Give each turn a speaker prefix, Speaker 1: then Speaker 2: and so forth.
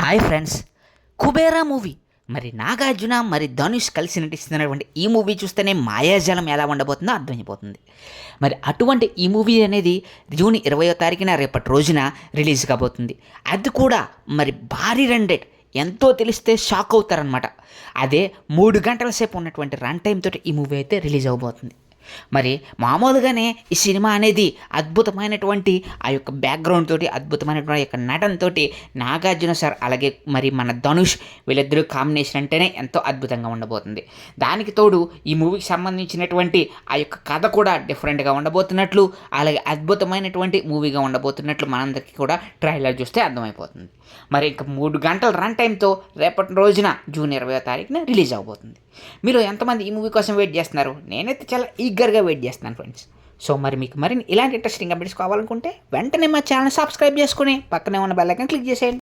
Speaker 1: Hi friends, Kubera movie మరి నాగార్జున మరి ధనుష్ కలిసి నటిస్తున్నటువంటి ఈ మూవీ చూస్తేనే మాయాజాలం ఎలా ఉండబోతుందో అర్థమైపోతుంది. మరి అటువంటి ఈ మూవీ అనేది జూన్ 20వ తారీఖున రేపటి రోజున రిలీజ్ కాబోతుంది. అది కూడా మరి భారీ రెండెడ్ ఎంతో తెలిస్తే షాక్ అవుతారనమాట. అదే 3 గంటల సేపు ఉన్నటువంటి రన్ టైం తోటి ఈ మూవీ అయితే రిలీజ్ అవబోతుంది. మరి మామూలుగానే ఈ సినిమా అనేది అద్భుతమైనటువంటి ఆ యొక్క బ్యాక్గ్రౌండ్ తోటి, అద్భుతమైనటువంటి ఆ యొక్క నటనతోటి నాగార్జున సార్ అలాగే మరి మన ధనుష్ వీళ్ళిద్దరూ కాంబినేషన్ అంటేనే ఎంతో అద్భుతంగా ఉండబోతుంది. దానికి తోడు ఈ మూవీకి సంబంధించినటువంటి ఆ యొక్క కథ కూడా డిఫరెంట్గా ఉండబోతున్నట్లు, అలాగే అద్భుతమైనటువంటి మూవీగా ఉండబోతున్నట్లు మనందరికీ కూడా ట్రైలర్ చూస్తే అర్థమైపోతుంది. మరి ఇంక 3 గంటల రన్ టైంతో రేపటి రోజున జూన్ 20వ తారీఖున రిలీజ్ అవబోతుంది. మీరు ఎంతమంది ఈ మూవీ కోసం వెయిట్ చేస్తున్నారు? నేనైతే చాలా ఈగర్గా వెయిట్ చేస్తున్నాను ఫ్రెండ్స్. సో మరి మీకు మరిన్ని ఇలాంటి ఇంట్రెస్టింగ్ అప్డేట్స్ కావాలనుకుంటే వెంటనే మా ఛానల్ సబ్స్క్రైబ్ చేసుకుని పక్కనే ఉన్న బెల్ ఐకాన్ క్లిక్ చేసేయండి.